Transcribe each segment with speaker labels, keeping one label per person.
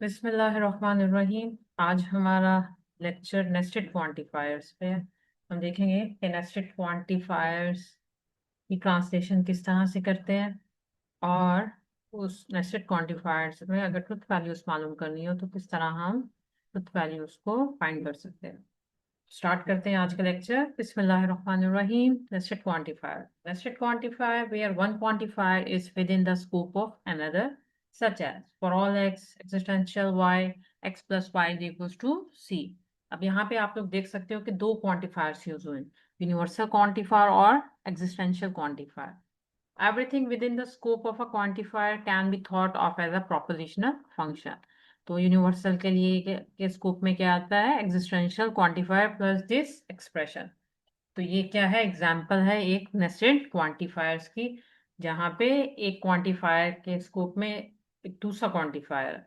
Speaker 1: बिस्मिल्लाहिर्रहमानिर्रहीम। आज हमारा लेक्चर नेस्टेड क्वांटिफायर्स पे है। हम देखेंगे कि नेस्टेड क्वांटिफायर्स की ट्रांसलेशन किस तरह से करते हैं और उस नेस्टेड क्वांटिफायर्स में अगर ट्रुथ वैल्यूज मालूम करनी हो तो किस तरह हम ट्रुथ वैल्यूज को फाइंड कर सकते हैं। स्टार्ट करते हैं आज का लेक्चर। बिस्मिल्लाहिर्रहमानिर्रहीम। Nested quantifier. Nested quantifier where one quantifier is within the scope of another, such as for all x existential y x plus y is equals to c। अब यहाँ पे आप लोग देख सकते हो कि दो क्वांटिफायर्स यूज हुए हैं, यूनिवर्सल क्वांटिफायर और existential quantifier. Everything within the scope of a quantifier can be thought of as a propositional function। तो यूनिवर्सल के लिए के स्कोप में क्या आता है? Existential quantifier plus this expression. तो ये क्या है? एग्जाम्पल है एक नेस्टेड क्वांटिफायर्स की, जहाँ पे एक क्वांटिफायर के स्कोप में एक दूसरा क्वांटिफायर।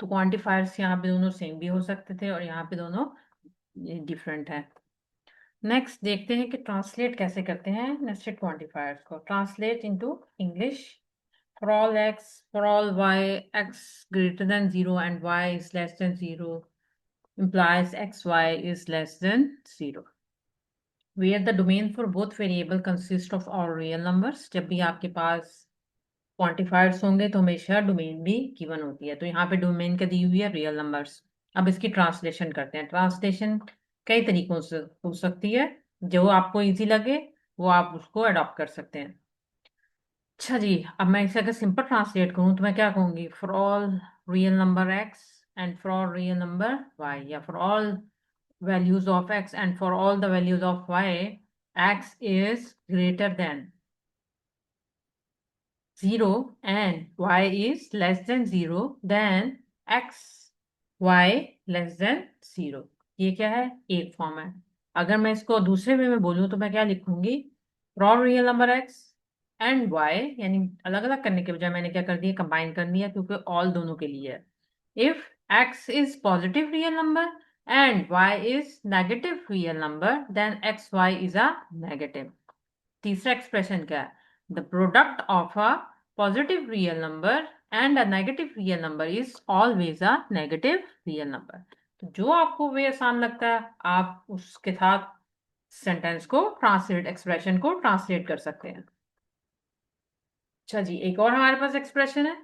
Speaker 1: तो क्वांटिफायर्स यहाँ पे दोनों सेम भी हो सकते थे और यहाँ पे दोनों डिफरेंट है। नेक्स्ट देखते हैं कि ट्रांसलेट कैसे करते हैं नेस्टेड क्वांटिफायर्स को। Translate into English. For all x, for all y, x greater than 0 and y is less than 0 implies xy is less than 0। Where the domain for both variable consists of all real numbers। जब भी आपके पास quantifiers होंगे तो हमेशा domain भी given होती है। तो यहाँ पे डोमेन क्या दी हुई है? Real numbers. अब इसकी ट्रांसलेशन करते हैं। ट्रांसलेशन कई तरीकों से हो सकती है, जो आपको इजी लगे वो आप उसको अडॉप्ट कर सकते हैं। अच्छा जी, अब मैं इसे अगर सिंपल ट्रांसलेट करूँ तो मैं क्या कहूँगी? For all real number x and for all real number y, या फॉर ऑल values of x and for all the values of y, x is greater than 0 and y is less than 0, then x y less than 0। ये क्या है? एक form है। अगर मैं इसको दूसरे वे में बोलूँ तो मैं क्या लिखूंगी? For all real number x and y, यानी अलग अलग करने के बजाय मैंने क्या कर दिया? कंबाइन कर दिया, क्योंकि ऑल दोनों के लिए है। If x is positive real number and y is negative real number, then xy is a negative। तीसरा एक्सप्रेशन क्या है? The product of a positive real number and a negative real number is always a negative real number। तो जो आपको वे आसान लगता है आप उसके साथ सेंटेंस को ट्रांसलेट, एक्सप्रेशन को ट्रांसलेट कर सकते हैं। अच्छा जी, एक और हमारे पास एक्सप्रेशन है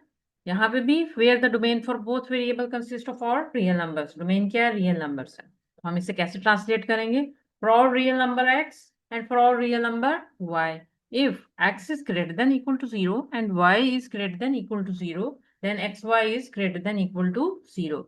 Speaker 1: यहाँ पे भी। Where the domain for both variable consist of all real numbers. Domain क्या है? रियल नंबर्स है। तो हम इसे कैसे ट्रांसलेट करेंगे? For all real number x and for all real number y, if x is greater than equal to 0 and y is greater than equal to 0, then xy is greater than equal to 0।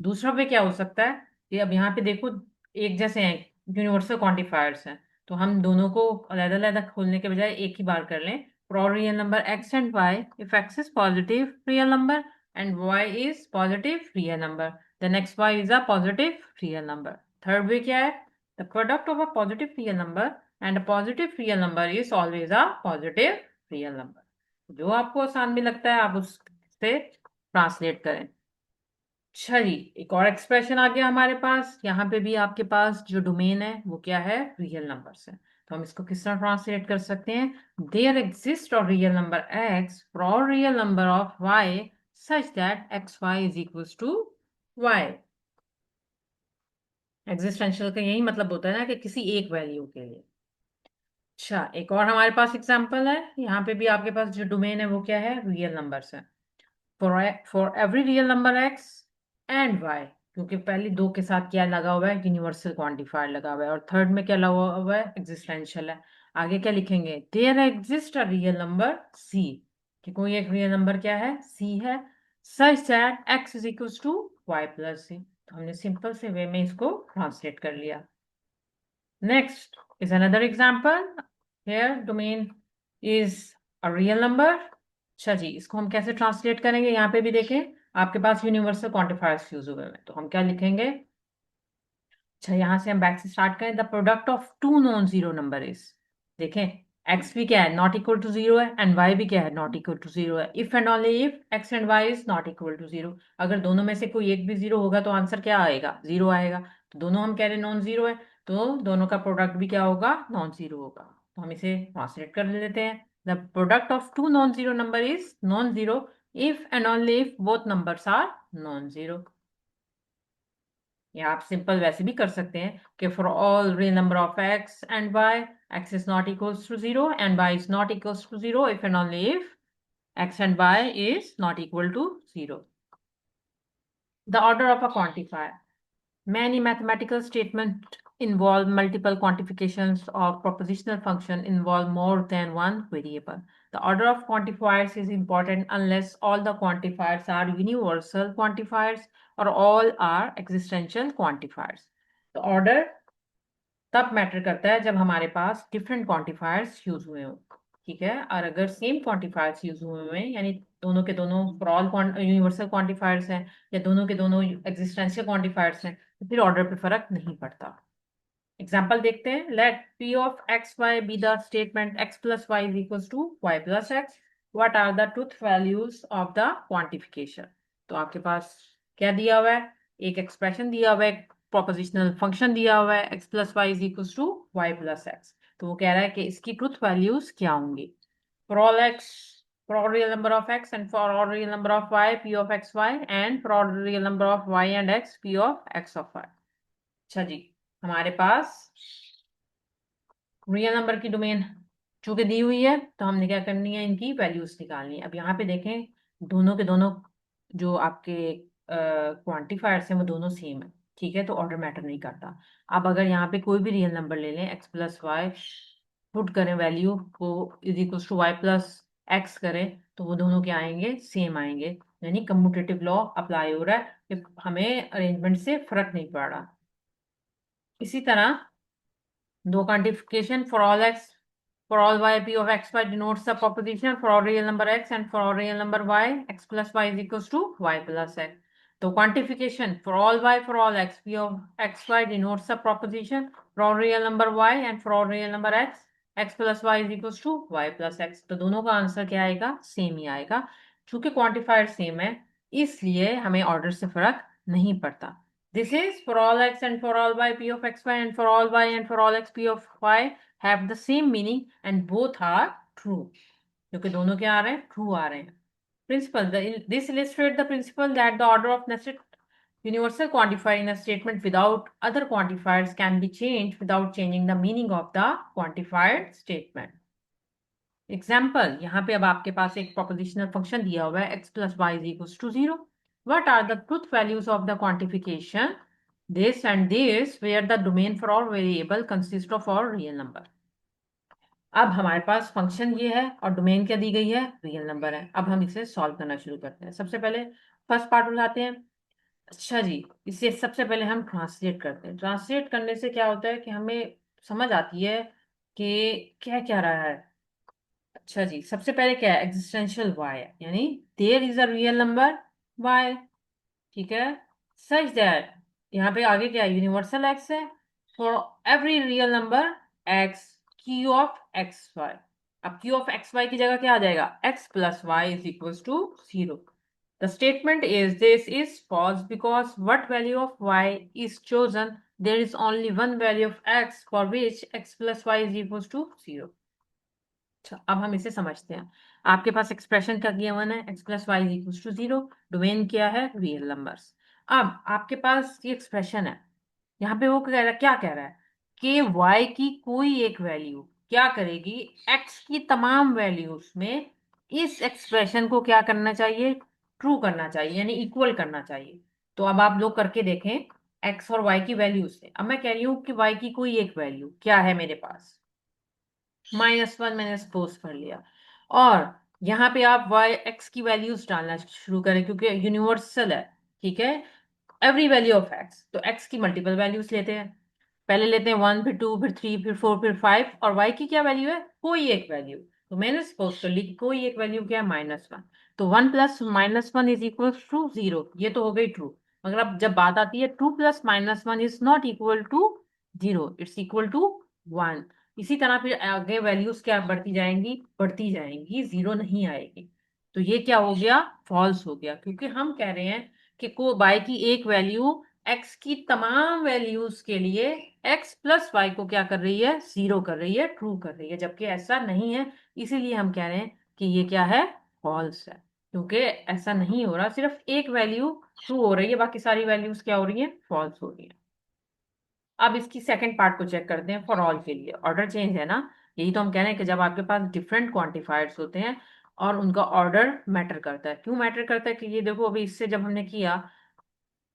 Speaker 1: दूसरा वे क्या हो सकता है कि अब यहाँ पे देखो एक जैसे हैं, यूनिवर्सल क्वांटिफायर्स हैं, तो हम दोनों को अलग अलग खोलने के बजाय एक ही बार कर लें। For all real number x and y, if x is positive real number and y is positive real number, then xy is a positive real number। Third way क्या है? The product of a positive real number and a positive real number is always a positive real number। जो आपको आसान भी लगता है आप उससे ट्रांसलेट करें। अच्छा जी, एक और एक्सप्रेशन आ गया हमारे पास। यहाँ पे भी आपके पास जो डोमेन है वो क्या है? रियल नंबर्स है। तो हम इसको किस तरह ट्रांसलेट कर सकते हैं? देयर एग्जिस्ट और real number x for all real number of y such that x y is equals to y। Existential का यही मतलब होता है ना, कि किसी एक वैल्यू के लिए। अच्छा, एक और हमारे पास एग्जांपल है। यहाँ पे भी आपके पास जो डोमेन है वो क्या है? रियल नंबर्स है। For every real number x and y, क्योंकि पहले दो के साथ क्या लगा हुआ है? यूनिवर्सल क्वांटिफायर लगा हुआ है, और थर्ड में क्या लगा हुआ है? एग्जिस्टेंशियल है। आगे क्या लिखेंगे? There exist a real number c, कि कोई एक रियल नंबर क्या है? c है। Such that x is equal to y plus c। तो हमने सिंपल से वे में इसको ट्रांसलेट कर लिया। Next is another example. Here domain is a real number. अच्छा जी, इसको हम कैसे ट्रांसलेट करेंगे? यहाँ पे भी देखें आपके पास यूनिवर्सल क्वांटिफायर्स यूज हुए हैं, तो हम क्या लिखेंगे? अच्छा, यहाँ से हम बैक से स्टार्ट करें। The product of two non zero number is, देखें x भी क्या है? नॉट इक्वल टू जीरो है, एंड y भी क्या है? नॉट इक्वल टू जीरो है। If and only if x and y is not equal to zero. अगर दोनों में से कोई एक भी जीरो होगा तो आंसर क्या आएगा? जीरो आएगा। तो दोनों हम कह रहे हैं नॉन जीरो है, तो दोनों का प्रोडक्ट भी क्या होगा? नॉन जीरो होगा। तो हम इसे ट्रांसलेट कर लेते हैं। The product of two non zero number is non zero if and only if both numbers are non zero. या आप सिंपल वैसे भी कर सकते हैं कि for all real number of x and y x is not equals to zero and y is not equals to zero if and only if x and y is not equal to 0. The order of a quantifier. Many mathematical statements involve multiple quantifications of propositional function involve more than one variable. The order of quantifiers is important unless all the quantifiers are universal quantifiers or all are existential quantifiers. The order तब matter करता है जब हमारे पास different quantifiers use हुए हों, ठीक है। और अगर सेम क्वांटिफायर्स यूज हुए हुए हैं, यानी दोनों के दोनों फॉर ऑल यूनिवर्सल क्वांटिफायर्स हैं या दोनों के दोनों एग्जिस्टेंशियल क्वांटिफायर्स हैं, तो फिर ऑर्डर पे फर्क नहीं पड़ता। एग्जाम्पल देखते हैं। Let P of x y be the statement x plus y is equal to y plus x. What are the truth values of the quantification. तो आपके पास क्या दिया हुआ है, एक एक्सप्रेशन दिया हुआ है, प्रोपोजिशनल फंक्शन दिया हुआ है x plus y is equal to y plus x. तो वो कह रहा है कि इसकी ट्रूथ वैल्यूज क्या होंगी। For all x, for all real number of x and for all real number of y p of x y and for all real number of y and x p of x of y। अच्छा जी, हमारे पास real number की domain चूंकि दी हुई है तो हमने क्या करनी है, इनकी वैल्यूज निकालनी है। अब यहाँ पे देखें, दोनों के दोनों जो आपके क्वांटिफायर्स हैं वो दोनों सेम है, ठीक है, तो ऑर्डर मैटर नहीं करता। अब अगर यहाँ पे कोई भी रियल नंबर ले लें, एक्स प्लस वाई पुट करें, वैल्यू को is equal to y plus x करें, तो वो दोनों क्या आएंगे, सेम आएंगे। यानी कम्यूटेटिव लॉ अप्लाई हो रहा है कि हमें अरेंजमेंट से फर्क नहीं पड़ रहा। इसी तरह दो quantification for all x, for all y p of x y denotes the proposition for all real number x and for all real number y x plus y is equals to y plus x. तो quantification for all y for all x p of x y denotes the proposition for all real number y and for all real number x x plus y is equals to y plus x। तो दोनों का answer क्या आएगा, same ही आएगा। चूंकि quantifier same है इसलिए हमें ऑर्डर से फर्क नहीं पड़ता। This is for all x and for all y p of xy and for all y and for all x p of y have the same meaning and both are true। क्योंकि दोनों क्या आ रहे हैं, true आ रहे हैं। Principle. This illustrates the principle that the order of nested universal quantifier in a statement without other quantifiers can be changed without changing the meaning of the quantified statement। Example, यहाँ पे अब आपके पास एक prepositional function दिया हुआ है x plus y is equal to zero. What are the truth values of the quantification this and this where the domain for all variable consists of all real number। अब हमारे पास function ये है और domain क्या दी गई है, real number है। अब हम इसे सॉल्व करना शुरू करते हैं। सबसे पहले फर्स्ट पार्ट उठाते हैं। अच्छा जी, इसे सबसे पहले हम ट्रांसलेट करते हैं। ट्रांसलेट करने से क्या होता है कि हमें समझ आती है कि क्या क्या रहा है। अच्छा जी, सबसे पहले क्या है, एग्जिस्टेंशियल वाई है, यानी there is a real number y, ठीक है, सच दैट यहाँ पे आगे क्या है, यूनिवर्सल एक्स है for every real number x Q of x y. अब क्यू ऑफ एक्स वाई की जगह क्या आ जाएगा, x plus y is equal to zero. The statement is this is false because what value of y is chosen, there is only one value of x for which x plus y is equals to 0। अच्छा, अब हम इसे समझते हैं। आपके पास expression का given है x plus y equal to zero, domain क्या है, रियल नंबर्स। अब आपके पास ये एक्सप्रेशन है, यहाँ पे वो क्या कह रहा है कि y की कोई एक वैल्यू क्या करेगी, x की तमाम वैल्यूज में इस एक्सप्रेशन को क्या करना चाहिए, ट्रू करना चाहिए, यानी इक्वल करना चाहिए। तो अब आप लोग करके देखें x और y की वैल्यूज से। अब मैं कह रही हूँ कि y की कोई एक वैल्यू क्या है मेरे पास, -1 मैंने सपोज कर लिया, और यहाँ पे आप वाई एक्स की वैल्यूज डालना शुरू करें क्योंकि यूनिवर्सल है, ठीक है, एवरी वैल्यू ऑफ एक्स। तो एक्स की मल्टीपल वैल्यूज लेते हैं, पहले लेते हैं 1 फिर 2 फिर 3 फिर 4 फिर 5, और वाई की क्या वैल्यू है, कोई एक वैल्यू। तो मैंने सपोज कर ली कि कोई एक वैल्यू क्या है, -1। तो 1 प्लस -1 इज इक्वल टू 0, ये तो हो गई ट्रू। मगर अब जब बात आती है 2 plus -1 is not equal to 0, it's equal to 1। इसी तरह फिर आगे वैल्यूज क्या बढ़ती जाएंगी, जीरो नहीं आएगी। तो ये क्या हो गया, फॉल्स हो गया, क्योंकि हम कह रहे हैं कि को बाय की एक वैल्यू एक्स की तमाम वैल्यूज के लिए एक्स प्लस वाई को क्या कर रही है, जीरो कर रही है, ट्रू कर रही है, जबकि ऐसा नहीं है। इसीलिए हम कह रहे हैं कि ये क्या है, फॉल्स है। क्योंकि ऐसा नहीं हो रहा, सिर्फ एक वैल्यू ट्रू हो रही है, बाकी सारी वैल्यूज क्या हो रही है, फॉल्स हो रही है। अब इसकी सेकंड पार्ट को चेक करते हैं फॉर ऑल के लिए। ऑर्डर चेंज है ना, यही तो हम कह रहे हैं कि जब आपके पास डिफरेंट क्वांटिफायर्स होते हैं और उनका ऑर्डर मैटर करता है। क्यों मैटर करता है, कि ये देखो अभी इससे जब हमने किया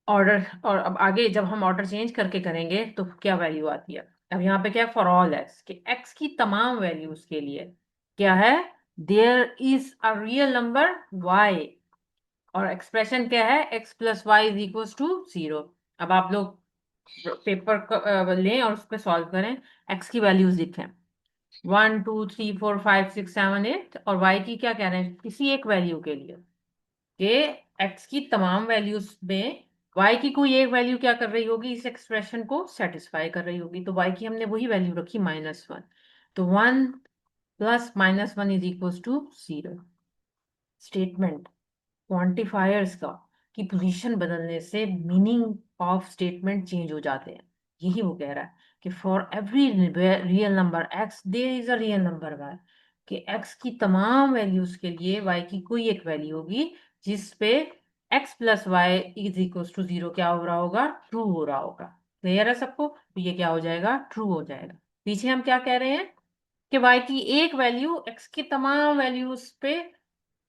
Speaker 1: ऑर्डर, और अब आगे जब हम ऑर्डर चेंज करके करेंगे तो क्या वैल्यू आती है। अब यहाँ पे क्या है, फॉर ऑल एक्स, कि एक्स की तमाम वैल्यूज के लिए क्या है, there is a real number y, और एक्सप्रेशन क्या है, x plus y is equal to 0। अब आप लोग पेपर लें और उस पर सॉल्व करें, एक्स की वैल्यूज लिखें 1 2 3 4 5 6 7 8, और वाई की क्या कह रहे हैं, किसी एक वैल्यू के लिए, कि एक्स की तमाम वैल्यूज में वाई की कोई एक वैल्यू क्या कर रही होगी, इस एक्सप्रेशन को सेटिस्फाई कर रही होगी। तो वाई की हमने वही वैल्यू रखी -1, तो 1 + -1 is equal to 0। Statement quantifiers का की पोजीशन बदलने से मीनिंग ऑफ स्टेटमेंट चेंज हो जाते हैं। यही वो कह रहा है कि for every real number x there is a real number y, कि एक्स की तमाम वैल्यूज के लिए वाई की कोई एक वैल्यू होगी जिस पे x plus y is equal to 0 क्या हो रहा होगा, ट्रू हो रहा होगा। क्लियर है सबको, तो ये क्या हो जाएगा, ट्रू हो जाएगा। पीछे हम क्या कह रहे हैं, कि वाई की एक वैल्यू एक्स की तमाम वैल्यूज पे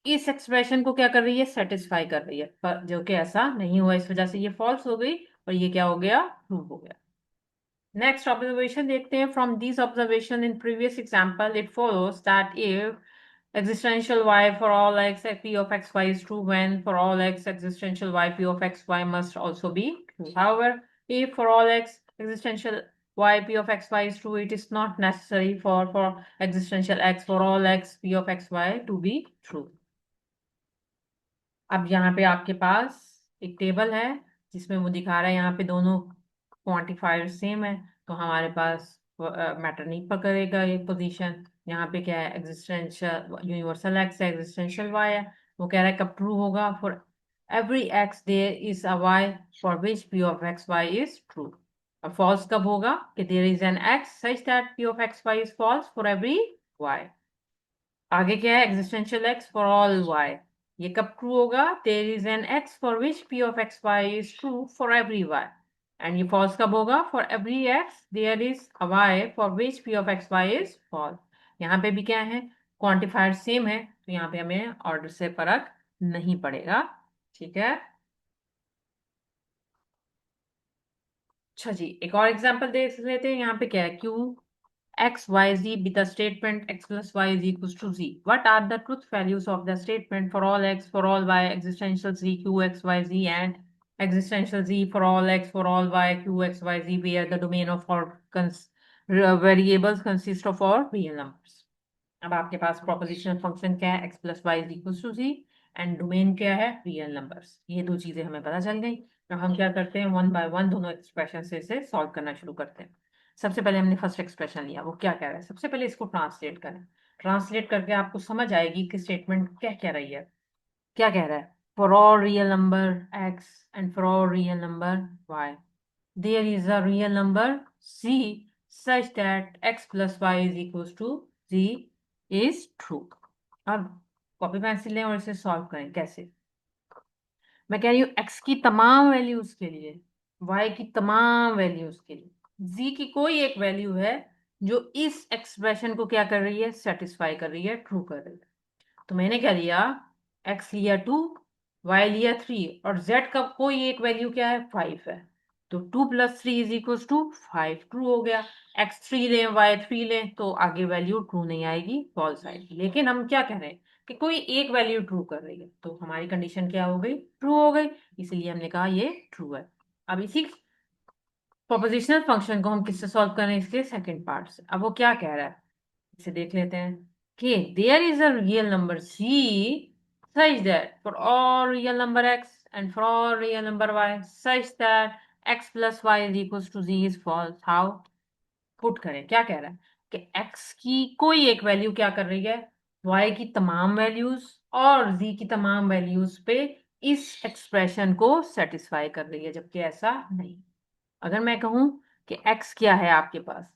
Speaker 1: इस एक्सप्रेशन को क्या कर रही है, सेटिस्फाई कर रही है, पर जो कि ऐसा नहीं हुआ, इस वजह से ये फॉल्स हो गई और ये क्या हो गया, ट्रू हो गया। नेक्स्ट ऑब्जर्वेशन देखते हैं। From this observation in previous example it follows that if existential y for all x p of x y is true, when for all x existential y p of x y must also be true. However, if for all x existential y p of x y is true, it is not necessary for existential x for all x p of x y to be true. अब यहाँ पे आपके पास एक table है जिसमें वो दिखा रहा है, यहाँ पे दोनों क्वांटिफायर सेम है, तो हमारे पास मैटर नहीं पकड़ेगा ये पोजीशन। यहाँ पे क्या है, एग्जिस्टेंशियल यूनिवर्सल एक्स है, एग्जिस्टेंशियल वाई है। वो कह रहा है कब ट्रू होगा, for every x there is a y for which P of x y is true. और फॉल्स कब होगा, कि there is an x such that P of x y is false for every y. आगे क्या है, existential x for all y, ये कब true होगा, there is an x for which P of x y is true for every y. And ये false कब होगा, for every x there is a y for which P of x y is false. यहाँ पे भी क्या है, quantifier same है, तो यहाँ पे हमें ऑर्डर से फर्क नहीं पड़ेगा। ठीक है, अच्छा जी, एक और एग्जांपल देख लेते हैं। यहाँ पे क्या है, Q x y z with the statement x plus y is equals to z. What are the truth values of the statement for all x for all y existential z q x y z and existential z for all x for all y q x y z, where the domain of all variables consist of all real numbers. अब आपके पास prepositional function क्या है, x plus y is equal to g, and domain क्या है, real numbers. ये दो चीजें हमें पता चल गई। अब हम क्या करते हैं, वन बाय वन दोनों एक्सप्रेशन से इसे सॉल्व करना शुरू करते हैं। सबसे पहले हमने फर्स्ट एक्सप्रेशन लिया, वो क्या कह रहा है, सबसे पहले इसको ट्रांसलेट करें। ट्रांसलेट करके आपको समझ आएगी कि स्टेटमेंट क्या कह रही है। क्या कह रहा है, for all real number x and for all real number y there is a real number c such that x plus y is equals to z is true. अब कॉपी पेंसिल लें और इसे सॉल्व करें। कैसे, मैं कह रही हूँ x की तमाम वैल्यूज के लिए, y की तमाम वैल्यूज के लिए, z की कोई एक वैल्यू है जो इस एक्सप्रेशन को क्या कर रही है, सेटिस्फाई कर रही है, ट्रू कर रही है। तो मैंने क्या लिया, x लिया 2, y लिया 3, और z का कोई एक वैल्यू क्या है, 5 है। तो 2 + 3 इज इक्वल टू 5, ट्रू हो गया। x3 लें y3 लें तो आगे वैल्यू ट्रू नहीं आएगी, फॉल्स आएगी। लेकिन हम क्या कह रहे हैं कि कोई एक वैल्यू ट्रू कर रही है, तो हमारी कंडीशन क्या हो गई, ट्रू हो गई, इसलिए हमने कहा ये ट्रू है। अब इसी प्रोपोजिशनल फंक्शन को हम किससे सॉल्व करें, इसके सेकंड पार्ट से। अब वो क्या कह रहा है, इसे देख लेते हैं, कि there is a real number c such that for all real number x and for all real number y such that x plus y is equals to z is false. How? Put करें, क्या कह रहा है कि x की कोई एक value क्या कर रही है, y की तमाम वैल्यूज और z की तमाम वैल्यूज पे इस एक्सप्रेशन को सेटिस्फाई कर रही है, जबकि ऐसा नहीं। अगर मैं कहूं कि x क्या है आपके पास,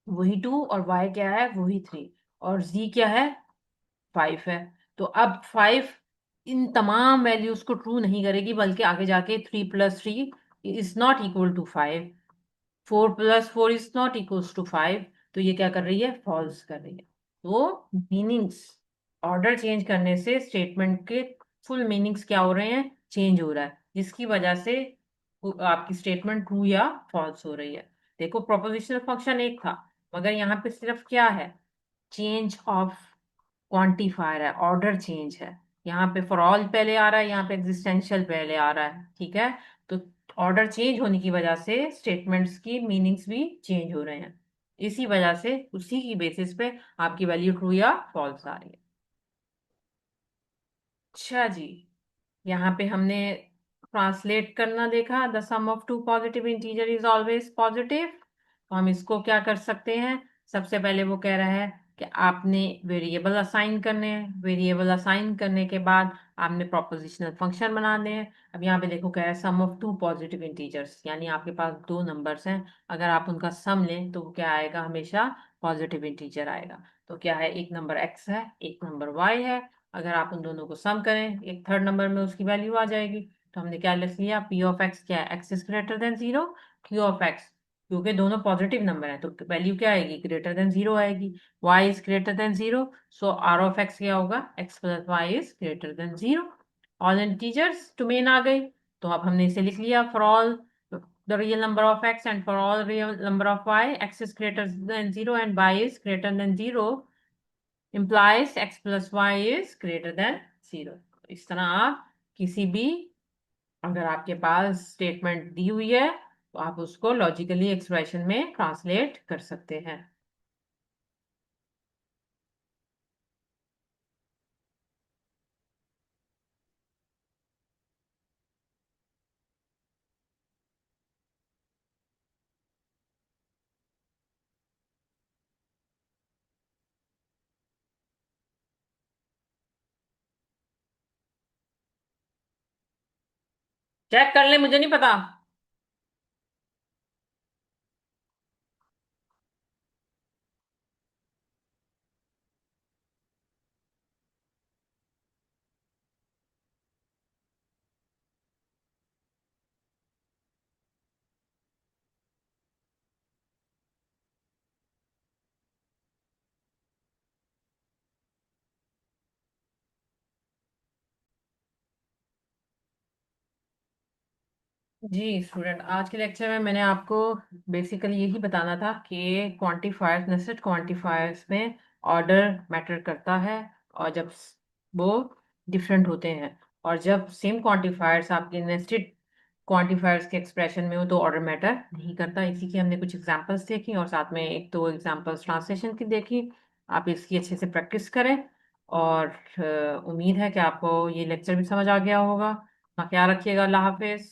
Speaker 1: वही 2, और y क्या है, वही 3, और z क्या है, 5 है। तो अब 5 इन तमाम वैल्यूज को ट्रू नहीं करेगी, बल्कि आगे जाके 3 + 3 is not equal to 5, 4 + 4 is not equals to 5। तो ये क्या कर रही है, फॉल्स कर रही है। तो मीनिंग्स, ऑर्डर चेंज करने से स्टेटमेंट के फुल मीनिंग्स क्या हो रहे हैं, चेंज हो रहा है, जिसकी वजह से आपकी स्टेटमेंट ट्रू या फॉल्स हो रही है। देखो प्रोपोजिशनल फंक्शन एक था, मगर यहाँ पे सिर्फ क्या है, चेंज ऑफ क्वांटिफायर है, ऑर्डर चेंज है। यहाँ पे फॉर ऑल पहले आ रहा है, यहाँ पे एग्जिस्टेंशियल पहले आ रहा है, ठीक है। तो ऑर्डर चेंज होने की वजह से स्टेटमेंट्स की मीनिंग्स भी चेंज हो रहे हैं। इसी वजह से उसी की बेसिस पे आपकी वैल्यू ट्रू या फॉल्स आ रही है। अच्छा जी, यहाँ पे हमने ट्रांसलेट करना देखा, the sum of two positive integer is always positive. तो हम इसको क्या कर सकते हैं, सबसे पहले वो कह रहा है कि आपने वेरिएबल असाइन करने हैं, वेरिएबल असाइन करने के बाद आपने प्रोपोजिशनल फंक्शन बनाने हैं। अब यहाँ पे देखो कह रहा है सम ऑफ टू पॉजिटिव इंटीजर्स, यानी आपके पास दो नंबर्स हैं, अगर आप उनका सम लें तो वो क्या आएगा, हमेशा पॉजिटिव इंटीजर आएगा। तो क्या है, एक नंबर x है, एक नंबर y है, अगर आप उन दोनों को सम करें एक थर्ड नंबर में उसकी वैल्यू आ जाएगी। तो हमने क्या लिख लिया, पी ऑफ एक्स क्या है, x is greater than zero, q of x, क्योंकि दोनों पॉजिटिव नंबर हैं तो वैल्यू क्या आएगी, ग्रेटर देन जीरो आएगी। Y is greater than zero, so r of x क्या होगा, x plus y is greater than zero. All integers टू मेन आ गई। तो अब हमने इसे लिख लिया, for all the real number of x and for all real number of y, x is greater than zero and y is greater than zero implies x plus y is greater than 0। इस तरह आप किसी भी, अगर आपके पास statement दी हुई है तो आप उसको लॉजिकली एक्सप्रेशन में ट्रांसलेट कर सकते हैं। चेक कर ले, मुझे नहीं पता। जी स्टूडेंट, आज के लेक्चर में मैंने आपको बेसिकली यही बताना था कि क्वांटिफायर्स, नेस्टेड क्वांटिफायर्स में ऑर्डर मैटर करता है, और जब वो डिफरेंट होते हैं, और जब सेम क्वांटिफायर्स आपके नेस्टेड क्वांटिफायर्स के एक्सप्रेशन में हो तो ऑर्डर मैटर नहीं करता। इसी की हमने कुछ एग्जांपल्स देखी और साथ में एक दो एग्जांपल्स ट्रांसलेशन की देखी। आप इसकी अच्छे से प्रैक्टिस करें, और उम्मीद है कि आपको ये लेक्चर भी समझ आ गया होगा। अपना ख्याल रखिएगा, अल्लाह हाफिज।